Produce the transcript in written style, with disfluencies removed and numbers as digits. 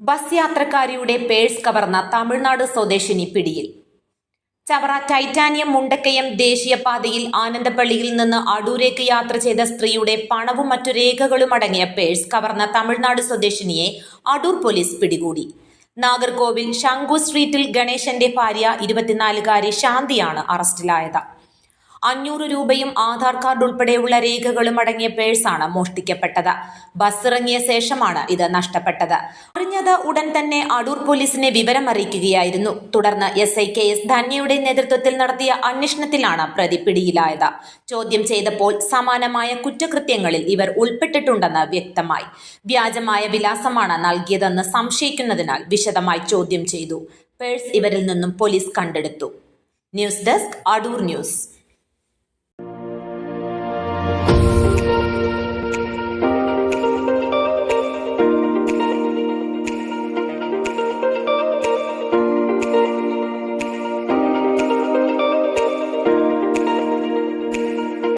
Bus യാത്രക്കാരിയുടെ purse കവർന്ന തമിഴ്നാട് സ്വദേശിനി പിടിയിൽ. ചവറ ടൈറ്റാനിയം മുണ്ടക്കയം ദേശീയപാതയിൽ ആനന്ദപ്പള്ളിയിൽ നിന്ന് അടൂരേക്ക് യാത്ര ചെയ്ത സ്ത്രീയുടെ പണവും മറ്റു രേഖകളും അടങ്ങിയ പേഴ്സ് കവർന്ന തമിഴ്നാട് സ്വദേശിനിയെ അടൂർ പോലീസ് പിടികൂടി. നാഗർകോവിൽ ശംഖു സ്ട്രീറ്റിൽ ഗണേശന്റെ ഭാര്യ 24-കാരി ശാന്തിയാണ് അറസ്റ്റിലായത്. 500 രൂപയും ആധാർ കാർഡ് ഉൾപ്പെടെയുള്ള രേഖകളും അടങ്ങിയ പേഴ്സാണ് മോഷ്ടിക്കപ്പെട്ടത്. ബസ് ഇറങ്ങിയ ശേഷമാണ് ഇത് നഷ്ടപ്പെട്ടത്. അറിഞ്ഞത് ഉടൻ തന്നെ അടൂർ പോലീസിനെ വിവരം അറിയിക്കുകയായിരുന്നു. തുടർന്ന് SI KS ധന്യയുടെ നേതൃത്വത്തിൽ നടത്തിയ അന്വേഷണത്തിലാണ് പ്രതി പിടിയിലായത്. ചോദ്യം ചെയ്തപ്പോൾ സമാനമായ കുറ്റകൃത്യങ്ങളിൽ ഇവർ ഉൾപ്പെട്ടിട്ടുണ്ടെന്ന് വ്യക്തമായി. വ്യാജമായ വിലാസമാണ് നൽകിയതെന്ന് സംശയിക്കുന്നതിനാൽ വിശദമായി ചോദ്യം ചെയ്തു. പേഴ്സ് ഇവരിൽ നിന്നും പോലീസ് കണ്ടെടുത്തു. News desk, Adoor news.